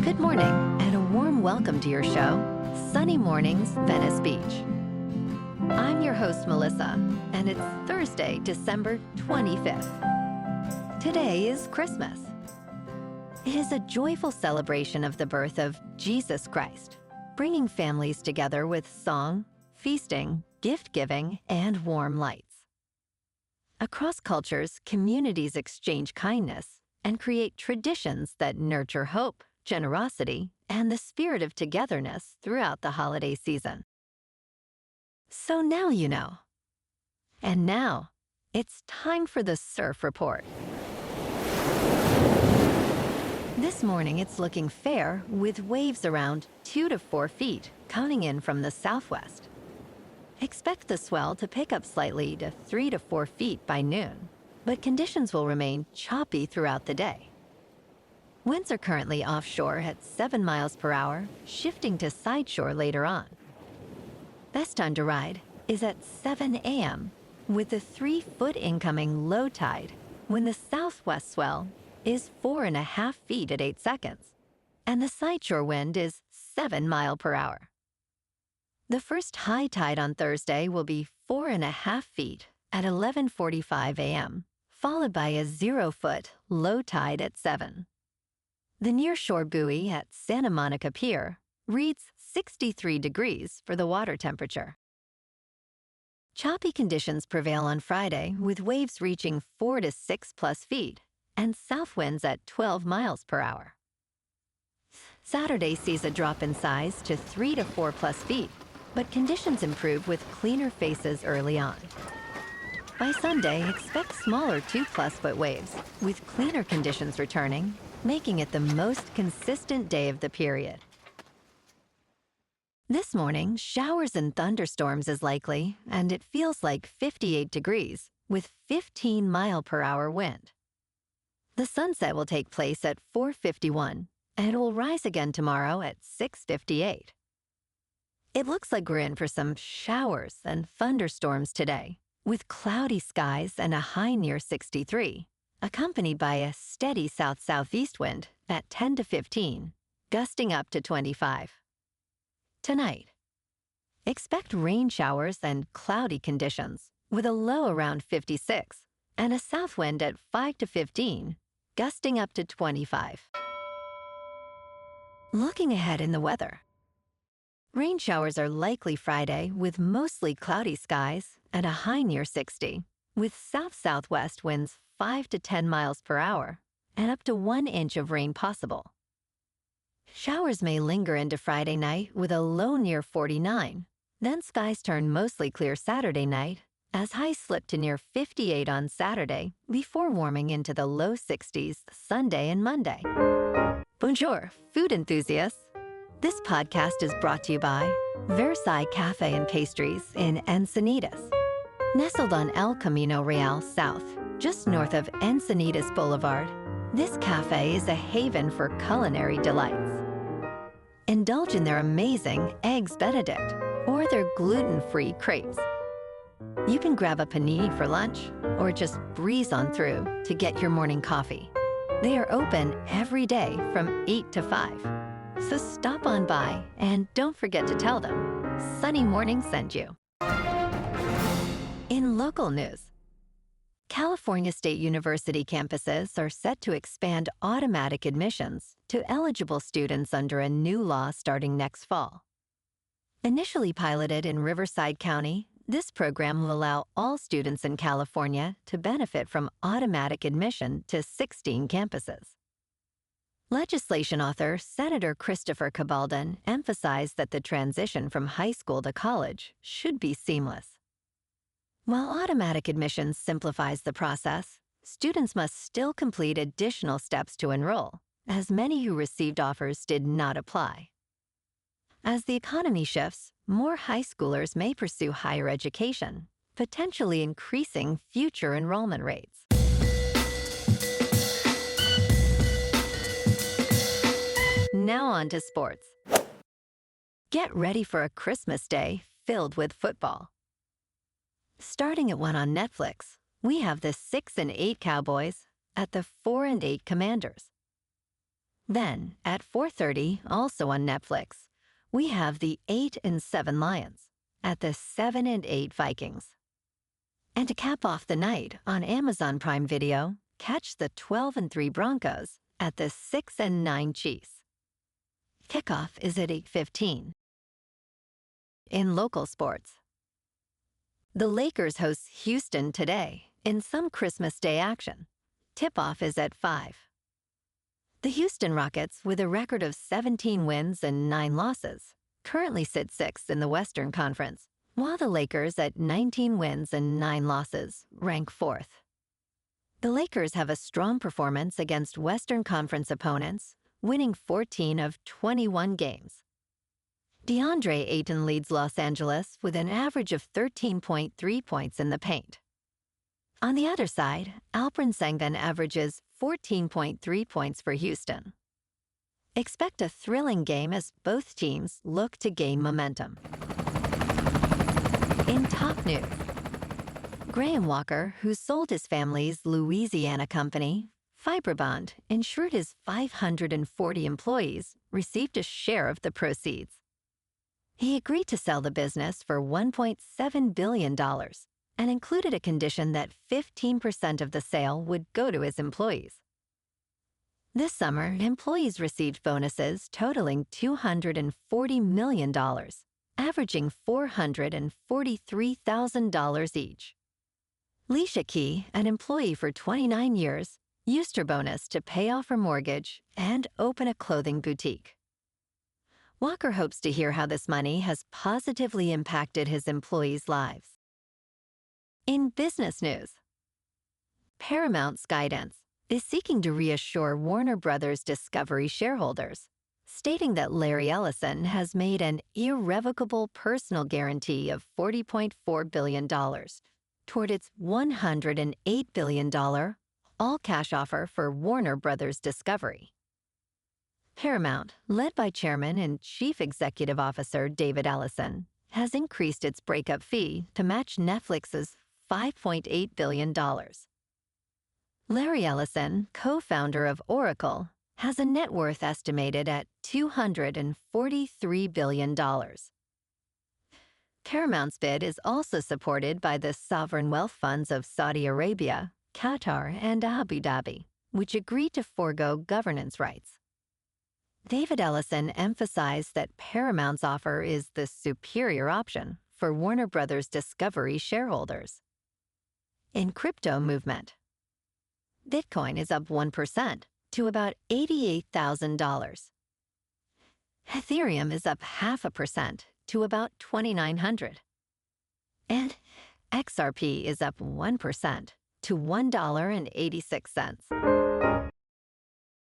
Good morning, and a warm welcome to your show, Sunny Mornings, Venice Beach. I'm your host, Melissa, and it's Thursday, December 25th. Today is Christmas. It is a joyful celebration of the birth of Jesus Christ, bringing families together with song, feasting, gift-giving, and warm lights. Across cultures, communities exchange kindness and create traditions that nurture hope, generosity, and the spirit of togetherness throughout the holiday season. So now you know. And now, it's time for the Surf Report. This morning it's looking fair with waves around 2 to 4 feet coming in from the southwest. Expect the swell to pick up slightly to 3 to 4 feet by noon, but conditions will remain choppy throughout the day. Winds are currently offshore at 7 miles per hour, shifting to sideshore later on. Best time to ride is at 7 a.m. with a 3-foot incoming low tide when the southwest swell is 4.5 feet at 8 seconds, and the sideshore wind is 7 miles per hour. The first high tide on Thursday will be 4.5 feet at 11:45 a.m., followed by a 0-foot low tide at 7. The nearshore buoy at Santa Monica Pier reads 63 degrees for the water temperature. Choppy conditions prevail on Friday with waves reaching 4 to 6 plus feet and south winds at 12 miles per hour. Saturday sees a drop in size to 3 to 4 plus feet, but conditions improve with cleaner faces early on. By Sunday, expect smaller 2-plus foot waves with cleaner conditions returning, making it the most consistent day of the period. This morning, showers and thunderstorms is likely, and it feels like 58 degrees with 15 mile per hour wind. The sunset will take place at 4:51, and it will rise again tomorrow at 6:58. It looks like we're in for some showers and thunderstorms today, with cloudy skies and a high near 63. Accompanied by a steady south-southeast wind at 10 to 15, gusting up to 25. Tonight, expect rain showers and cloudy conditions with a low around 56 and a south wind at 5 to 15, gusting up to 25. Looking ahead in the weather. Rain showers are likely Friday with mostly cloudy skies and a high near 60, with south-southwest winds 5 to 10 miles per hour, and up to 1 inch of rain possible. Showers may linger into Friday night with a low near 49. Then skies turn mostly clear Saturday night, as highs slip to near 58 on Saturday before warming into the low 60s Sunday and Monday. Bonjour, food enthusiasts. This podcast is brought to you by Versailles Cafe and Pastries in Encinitas. Nestled on El Camino Real South, just north of Encinitas Boulevard, this cafe is a haven for culinary delights. Indulge in their amazing Eggs Benedict or their gluten-free crepes. You can grab a panini for lunch or just breeze on through to get your morning coffee. They are open every day from 8 to 5. So stop on by and don't forget to tell them Sunny Morning sent you. In local news, California State University campuses are set to expand automatic admissions to eligible students under a new law starting next fall. Initially piloted in Riverside County, this program will allow all students in California to benefit from automatic admission to 16 campuses. Legislation author Senator Christopher Cabaldon emphasized that the transition from high school to college should be seamless. While automatic admissions simplifies the process, students must still complete additional steps to enroll, as many who received offers did not apply. As the economy shifts, more high schoolers may pursue higher education, potentially increasing future enrollment rates. Now on to sports. Get ready for a Christmas day filled with football. Starting at 1 on Netflix, we have the 6 and 8 Cowboys at the 4 and 8 Commanders. Then, at 4:30, also on Netflix, we have the 8 and 7 Lions at the 7 and 8 Vikings. And to cap off the night, on Amazon Prime Video, catch the 12 and 3 Broncos at the 6 and 9 Chiefs. Kickoff is at 8:15. In local sports, the Lakers host Houston today in some Christmas Day action. Tip-off is at 5. The Houston Rockets, with a record of 17 wins and 9 losses, currently sit 6th in the Western Conference, while the Lakers, at 19 wins and 9 losses, rank 4th. The Lakers have a strong performance against Western Conference opponents, winning 14 of 21 games. Deandre Ayton leads Los Angeles with an average of 13.3 points in the paint. On the other side, Alperen Sengun averages 14.3 points for Houston. Expect a thrilling game as both teams look to gain momentum. In top news, Graham Walker, who sold his family's Louisiana company, Fibrebond, ensured his 540 employees received a share of the proceeds. He agreed to sell the business for $1.7 billion and included a condition that 15% of the sale would go to his employees. This summer, employees received bonuses totaling $240 million, averaging $443,000 each. Leisha Key, an employee for 29 years, used her bonus to pay off her mortgage and open a clothing boutique. Walker hopes to hear how this money has positively impacted his employees' lives. In business news, Paramount Skydance is seeking to reassure Warner Bros. Discovery shareholders, stating that Larry Ellison has made an irrevocable personal guarantee of $40.4 billion toward its $108 billion all-cash offer for Warner Bros. Discovery. Paramount, led by Chairman and Chief Executive Officer David Ellison, has increased its breakup fee to match Netflix's $5.8 billion. Larry Ellison, co-founder of Oracle, has a net worth estimated at $243 billion. Paramount's bid is also supported by the sovereign wealth funds of Saudi Arabia, Qatar, and Abu Dhabi, which agreed to forego governance rights. David Ellison emphasized that Paramount's offer is the superior option for Warner Bros. Discovery shareholders. In crypto movement, Bitcoin is up 1% to about $88,000. Ethereum is up 0.5% to about 2,900. And XRP is up 1% to $1.86.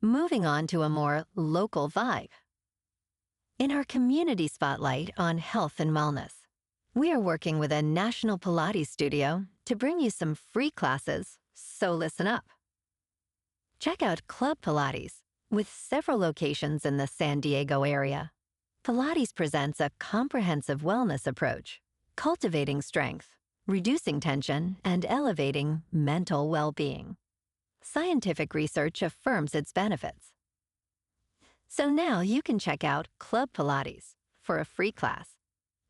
Moving on to a more local vibe. In our community spotlight on health and wellness, we are working with a national Pilates studio to bring you some free classes, so listen up. Check out Club Pilates, with several locations in the San Diego area. Pilates presents a comprehensive wellness approach, cultivating strength, reducing tension, and elevating mental well-being. Scientific research affirms its benefits. So now you can check out Club Pilates for a free class,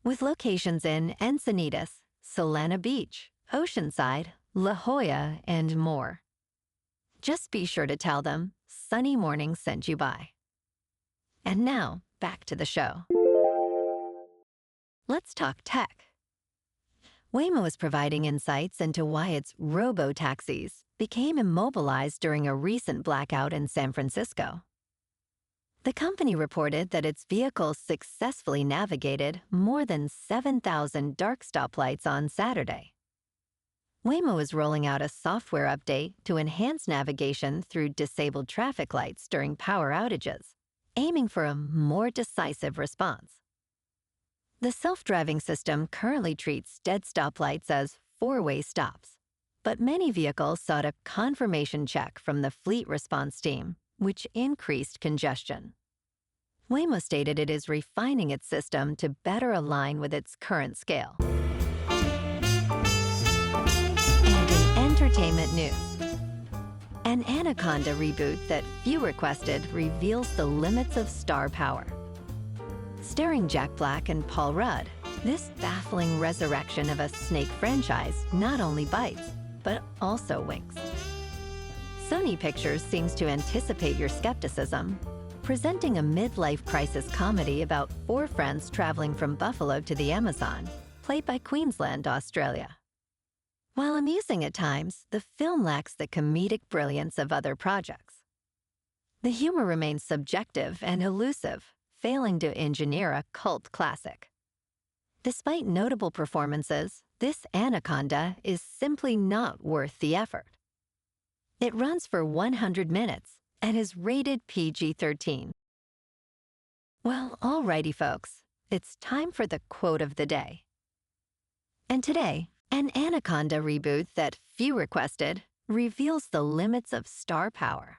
with locations in Encinitas, Solana Beach, Oceanside, La Jolla, and more. Just be sure to tell them Sunny Morning sent you by. And now, back to the show. Let's talk tech. Waymo is providing insights into why its robo-taxis became immobilized during a recent blackout in San Francisco. The company reported that its vehicles successfully navigated more than 7,000 dark stoplights on Saturday. Waymo is rolling out a software update to enhance navigation through disabled traffic lights during power outages, aiming for a more decisive response. The self-driving system currently treats dead stoplights as four-way stops, but many vehicles sought a confirmation check from the fleet response team, which increased congestion. Waymo stated it is refining its system to better align with its current scale. And in entertainment news, An Anaconda reboot that few requested reveals the limits of star power. Starring Jack Black and Paul Rudd, this baffling resurrection of a snake franchise not only bites, but also winks. Sony Pictures seems to anticipate your skepticism, presenting a midlife crisis comedy about 4 friends traveling from Buffalo to the Amazon, played by Queensland, Australia. While amusing at times, the film lacks the comedic brilliance of other projects. The humor remains subjective and elusive, failing to engineer a cult classic. Despite notable performances, this Anaconda is simply not worth the effort. It runs for 100 minutes and is rated PG-13. Well, alrighty folks, it's time for the quote of the day. And today, an Anaconda reboot that few requested reveals the limits of star power.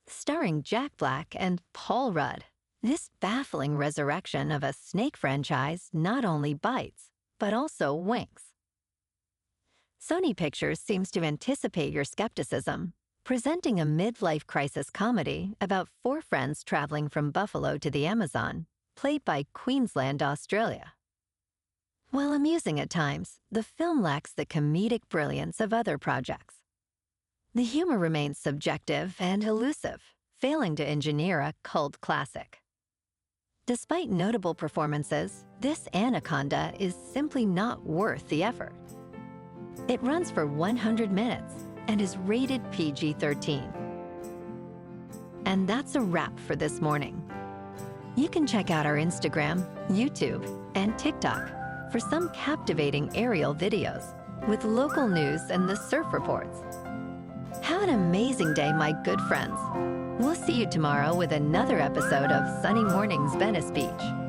Starring Jack Black and Paul Rudd, this baffling resurrection of a snake franchise not only bites, but also winks. Sony Pictures seems to anticipate your skepticism, presenting a midlife crisis comedy about 4 friends traveling from Buffalo to the Amazon, played by Queensland, Australia. While amusing at times, the film lacks the comedic brilliance of other projects. The humor remains subjective and elusive, failing to engineer a cult classic. Despite notable performances, this Anaconda is simply not worth the effort. It runs for 100 minutes and is rated PG-13. And that's a wrap for this morning. You can check out our Instagram, YouTube, and TikTok for some captivating aerial videos with local news and the surf reports. Have an amazing day, my good friends. We'll see you tomorrow with another episode of Sunny Mornings Venice Beach.